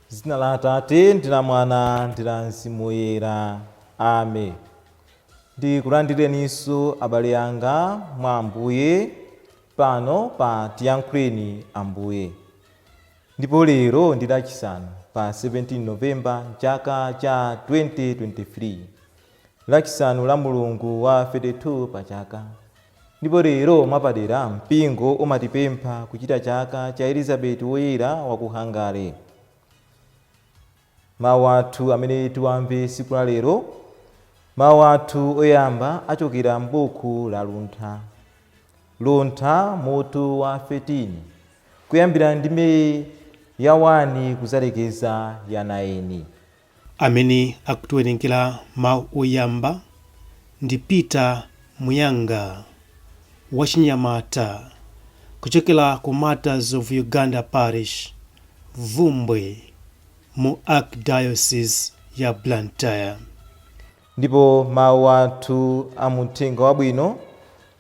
Zina la Atate ndi la Mwana ndi la Mzimu Woyera. Amen. Ndikulandireninso abale anga mwa Ambuye pano pa tiyankhuleni Ambuye. Ndipo lero ndi Lachisanu pa 17 Novemba chaka cha 2023. Lachisanu la Mulungu wa 32 Pachaka. Ndipo lero mwapadera mpingo umatipempha kuchita chaka cha Elizabeti Woyera wa ku Hungary. Mawu athu amene tiwamve siku la lero, mawu athu oyamba achokera m'buku la Luntha mutu wa 13 kuyambira ndime ya 1 kuzalekeza ya 9. Amene akutiwerengera mawu oyamba ndi Peter Muyanga wachinyamata kuchokera ku Martyrs of Uganda Parish, Vumbwe, mu Archdiocese ya Blantyre. Ndipo mawu athu amuthenga wabwino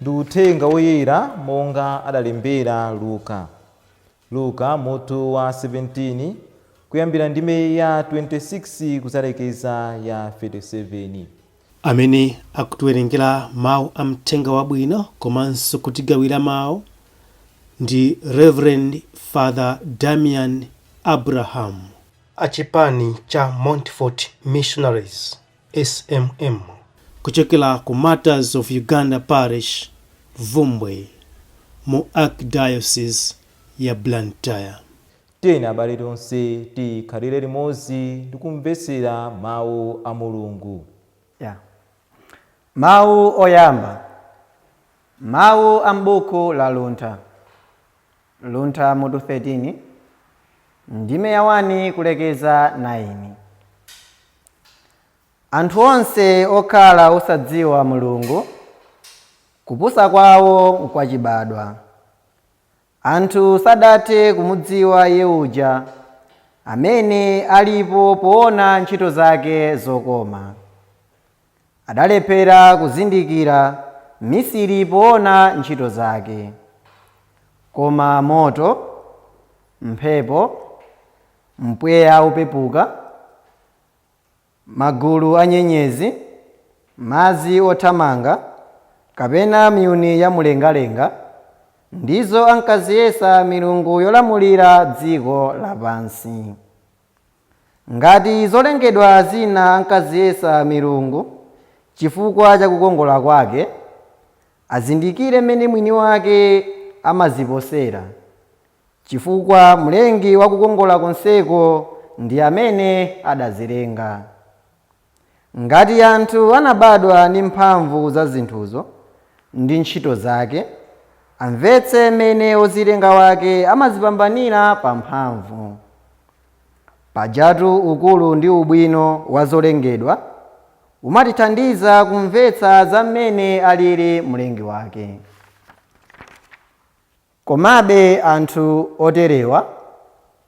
ndi uthenga woyera monga adalembera Luka mutu wa 17 kuyambira ndime ya 26 kuzalekeza ya 37. Amene akutiwerengera mawu amthenga wabwino komanso kutigawira mawu ndi Reverend Father Damiano Abraham achipani cha Montfort Missionaries SMM kuchokera ku Martyrs of Uganda Parish, Vumbwe, mu Archdiocese ya Blantyre. Tiyeni abale tonse tikhalire limodzi ndi kumvetsera mawu a Mulungu. Mawu oyamba. Mawu a m'buku la Luntha mutu 13 ndime ya 1 kulekeza 9. Anthu onse okhala osadziwa Mulungu, kupusa kwawo n'kwachibadwa. Anthu sadathe kumudziwa Iye uja amene alipo poona ntchito zake zokoma. Adalephera kuzindikira misiri poona ntchito zake. Koma moto, mphepo, mpweya upepuka, magulu a nyenyezi, madzi othamanga, kapena miyuni ya mlengalenga, ndizo ankaziyesa milungu yolamulira dziko lapansi. Ngati zolengedwa zina ankaziyesa milungu chifukwa cha kukongola kwake, azindikire mmene mwini wake amaziposera, chifukwa mlengi wa kukongola konseko ndi amene adazilenga. Ngati anthu anabadwa ndi mphamvu za zinthuzo ndi ntchito zake, amvetse mmene ozilenga wake amazipambanira pa mphamvu. Pajatu ukulu ndi ubwino wa zolengedwa umatithandiza kumvetsa za mmene alili mlengi wake. Komabe anthu oterewa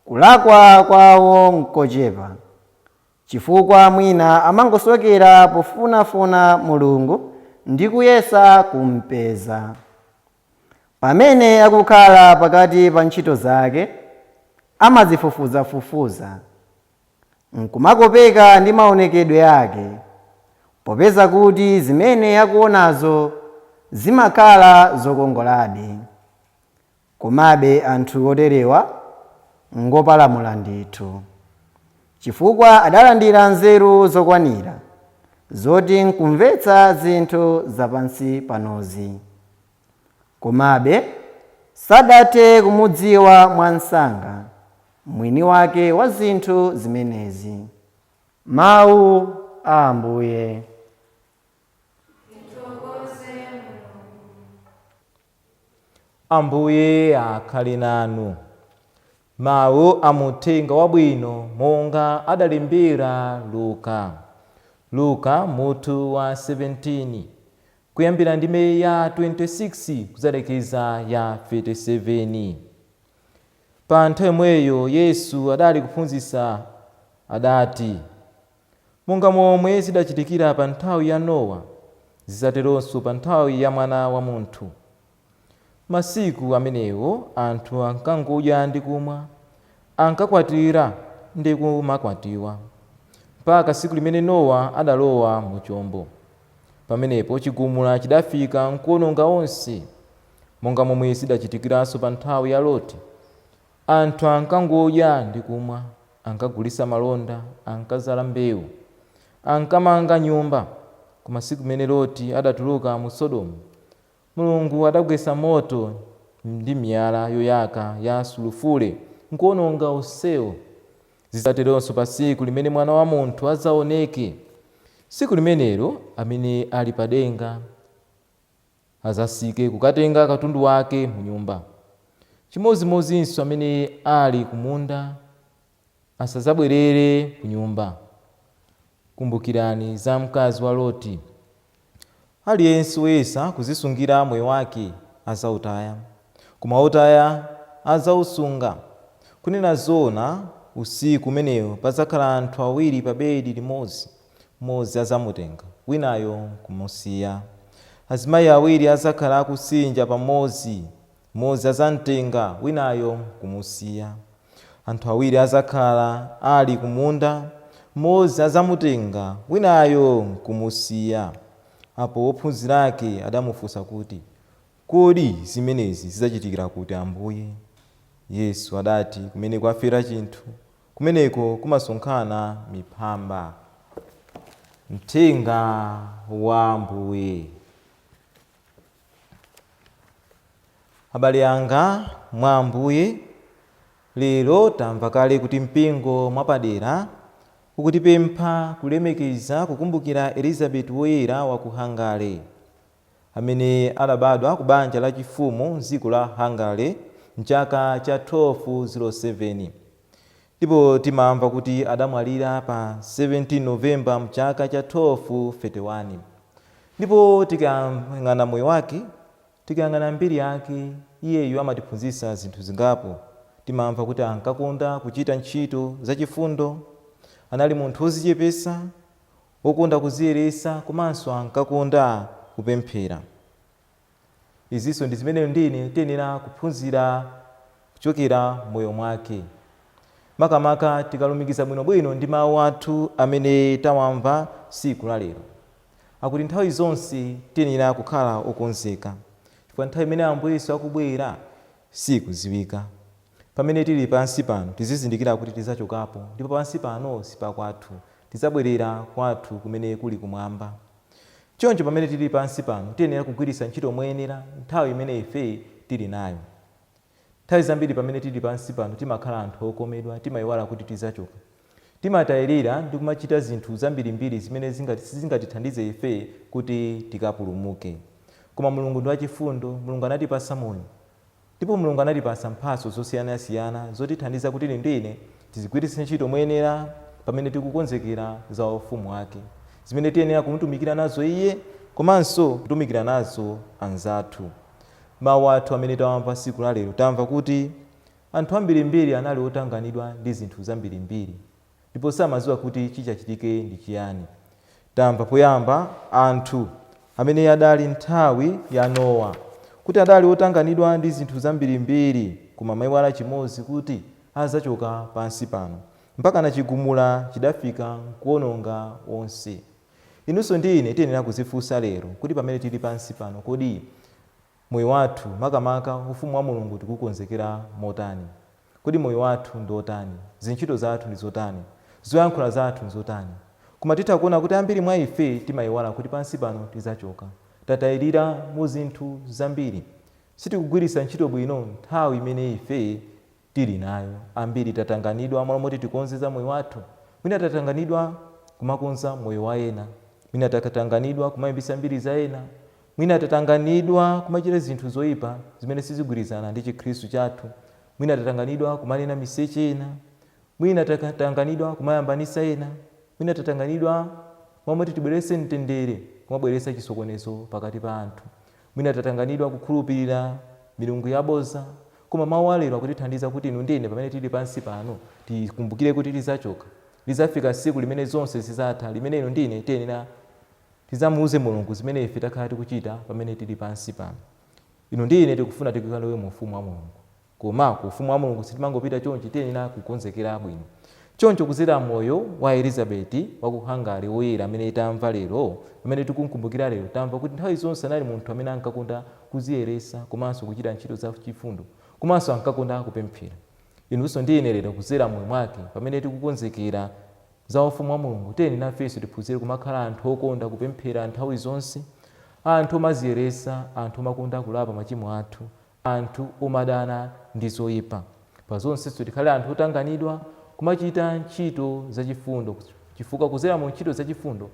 kulakwa kwawo n'kochepa, chifukwa mwina amangosokera pofunafuna Mulungu ndi kuyesa kumpeza. Pamene akukhala pakati pa ntchito zake, amazifufuzafufuza, nkumakopeka ndi maonekedwe ake, popeza kuti zimene akuonazo zimakhala zokongoladi. Komabe anthu oterewa ngopalamula ndithu, chifukwa adalandira nzeru zokwanira zoti nkumvetsa zinthu zapansi panozi. Komabe sadathe kumudziwa mwansanga mwini wake wa zinthu zimenezi. Mawu a Ambuye. Ambuye akhale nanu. Mawu amuthenga wabwino monga adalembera Luka mutu wa 17 kuyambira ndime ya 26 kuzalekeza ya 37. Pa nthawi yomweyo Yesu adali kuphunzitsa adati, monga momwe zidachitikira pa nthawi ya Nowa, zidzateronso pa nthawi ya Mwana wa Munthu. Masiku amenewo anthu ankangodya ndi kumwa, ankakwatira ndi kumakwatiwa mpaka tsiku limene Nowa adalowa mu chombo. Pamenepo chigumula chidafika nkuwononga onse, monga momwe zidachitikiranso pa nthawi ya Loti. Anthu ankangodya ndi kumwa, ankagulitsa malonda, ankazala mbewu, ankamanga nyumba. Koma tsiku limene Loti adatuluka mu Sodomu, Mulungu adagwetsa moto ndi miyala yoyaka ya sulufule nkuwononga onsewo. Zidzateronso pa tsiku limene Mwana wa Munthu adzaoneke. Tsiku limenelo amene ali pa denga azatsike kukatenga katundu wake mu nyumba. Chimodzimodzinso amene ali ku munda asadzabwerere ku nyumba. Kumbukirani za mkazi wa Loti. Aliyense woyesa kuzisungira moyo wake azawutaya, koma wotaya azawusunga. Kunena zoona, usiku umenewo padzakhala anthu awiri pa bedi limodzi, mmodzi adzamutenga, winayo kumusiya. Azimayi awiri adzakhala akusinja pamodzi, mmodzi adzamtenga, winayo kumusiya. Anthu awiri adzakhala ali kumunda, mmodzi adzamutenga, winayo kumusiya. Apo ophunzira ake adamufunsa kuti, kodi zimenezi zidzachitikira kuti Ambuye? Yesu adati, kumene kwafera chinthu, kumeneko kumasonkhana miphamba. Mthenga wa Ambuye. Abale anga mwa Ambuye, lero tamva kale kuti mpingo mwapadera ukutipempha kulemekeza kukumbukira Elizabeti woyera wa ku Hungary, amene adabadwa ku banja la chifumu m'dziko la Hungary mchaka cha 1207. Ndipo timamva kuti adamwalira pa 17 Novemba mchaka cha 1231. Ndipo tikayang'ana moyo wake, tikayang'ana mbiri yake, iyeyo amatiphunzitsa zinthu zingapo. Timamva kuti ankakonda kuchita ntchito zachifundo, anali munthu wodzichepetsa, wokonda kudziyeretsa, komanso ankakonda kupemphera. Izinso ndi zimene ndine tiyenera kuphunzira kuchokera moyo mwake. Makamaka tikalumikiza bwinobwino ndi mawu athu amene tawamva tsiku la lero. Akuti nthawi zonse tiyenera kukhala okonzeka, chifukwa nthawi imene Ambuye Yesu akubwera sikudziwika. Pamene tili pansi pano tizizindikira kuti tizachokapo, ndipo pansi pano sipakwathu, tizabwerera kwathu kumene kuli kumwamba. Choncho pamene tili pansi pano tiyenera kugwiritsa ntchito moyenera nthawi imene ife tili nayo. Nthawi zambiri pamene tili pansi pano timakhala anthu okomedwa, timayiwala kuti tizachoka. Timatayirira ndi kumachita zinthu zambirimbiri zimene zingatithandize ife kuti tikapulumuke. Koma Mulungu ndi wachifundo, Mulungu anatipasa moyo. Ndipo Mulungu anatipasa mphatso zosiyanasiyana zotithandiza kuti ndine tizigwiritse ntchito moyenera pamene tikukonzekera za ufumu wake, zimene tiyenera kumutumikira nazo iye, komanso kutumikira nazo anzathu. Mawu athu amene tawamva tsiku la lero, tamva kuti anthu ambirimbiri anali otanganidwa ndi zinthu zambirimbiri, ndipo samadziwa kuti chichachitike ndi chiyani. Tamva poyamba anthu amene adali nthawi ya Nowa, kuti adali otanganidwa ndi zinthu zambirimbiri, koma mayiwala chimodzi kuti azachoka pansi pano, mpaka na chigumula chidafika kuwononga onse. Inunso ndi ine tiyenera kuzifunsa lero kuti pamene tili pansi pano, kodi moyo wathu makamaka ufumu wa Mulungu tikukonzekera motani? Kodi moyo wathu ndi otani? Zintchito zathu ndi zotani? Zoyankhula zathu ndi zotani? Koma titha kuona kuti ambiri mwa ife timayiwala kuti pansi pano tizachoka. Tatayirira mu zinthu zambiri, sitikugwiritsa ntchito bwino nthawi imene ife tili nayo. Ambiri tatanganidwa moti tikonzeza moyo wathu. Mwina tatanganidwa kumakonza moyo wa ena, mwina tatanganidwa kumayambisa mbiri za ena, mwina tatanganidwa kumachita zinthu zoyipa zimene sizigwirizana ndi Chikhristu chathu, mwina tatanganidwa kumanena miseche ena, mwina tatanganidwa kumayambanisa ena, mwina tatanganidwa moti tibweretse mtendere kumabweretsa chisokonezo pakati pa anthu, mwina tatanganidwa kukhulupirira milungu yaboza. Koma mawu alero akutithandiza kuti inu ndine pamene tili pansi pano tikumbukire kuti tizachoka, lizafika tsiku limene zonse zizatha, limene inu ndine tiyenera tizamuuze Mulungu zimene ife takhala tikuchita pamene tili pansi pano. Inu ndine tikufuna tikalowe mu ufumu wa Mulungu, koma ku ufumu wa Mulungu sitimangopita chonchi, tiyenera kukonzekera bwino. choncho kuzera moyo wa Elizabeti wa ku Hungary woyera amene tamva lero, amene tikumkumbukira lero, tamva kuti nthawi zonse anali munthu amene ankakonda kuziyeresa komanso kuchita ntchito za chifundo, komanso ankakonda kupemphera. Inunso ndine lero kuzera moyo mwake pamene tikukonzekera za ufumu wa Mulungu, tiyeni nafenso tiphunzire kumakhala anthu okonda kupemphera nthawi zonse, anthu omaziyeresa, anthu omakonda kulapa machimo athu, anthu omadana ndi zoyipa. Pa zonsenso tikhale anthu otanganidwa kumachita ntchito zachifundo, chifukwa kuzera mu ntchito zachifundo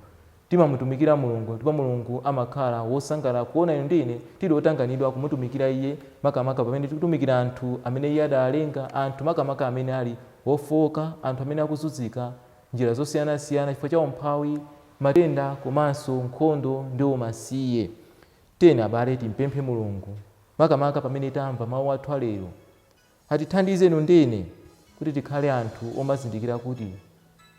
timamutumikira Mulungu, ndipo Mulungu amakhala wosangalala kuona inu ndine tili otanganidwa kumutumikira Iye, makamaka pamene tikutumikira anthu amene Iye adawalenga, anthu makamaka amene ali ofowoka, anthu amene akuzunzika njira zosiyanasiyana chifukwa cha umphawi, matenda komanso nkhondo ndi umasiye. Tiyeni abale timpemphe Mulungu makamaka pamene tamva mawu athu alero, atithandize inu ndine kuti tikhale anthu omazindikira kuti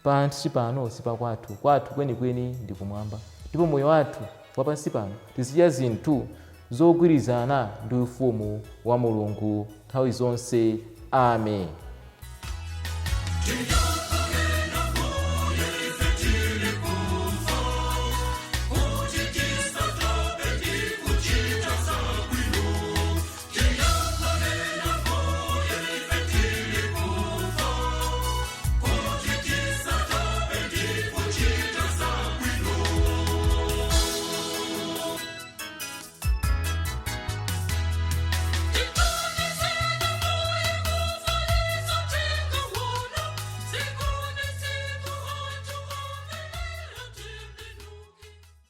pansi pano sipakwathu, kwathu kwenikweni ndi kumwamba, ndipo moyo wathu wapansi pano tizichita zinthu zogwirizana ndi ufumu wa Mulungu nthawi zonse. Amen.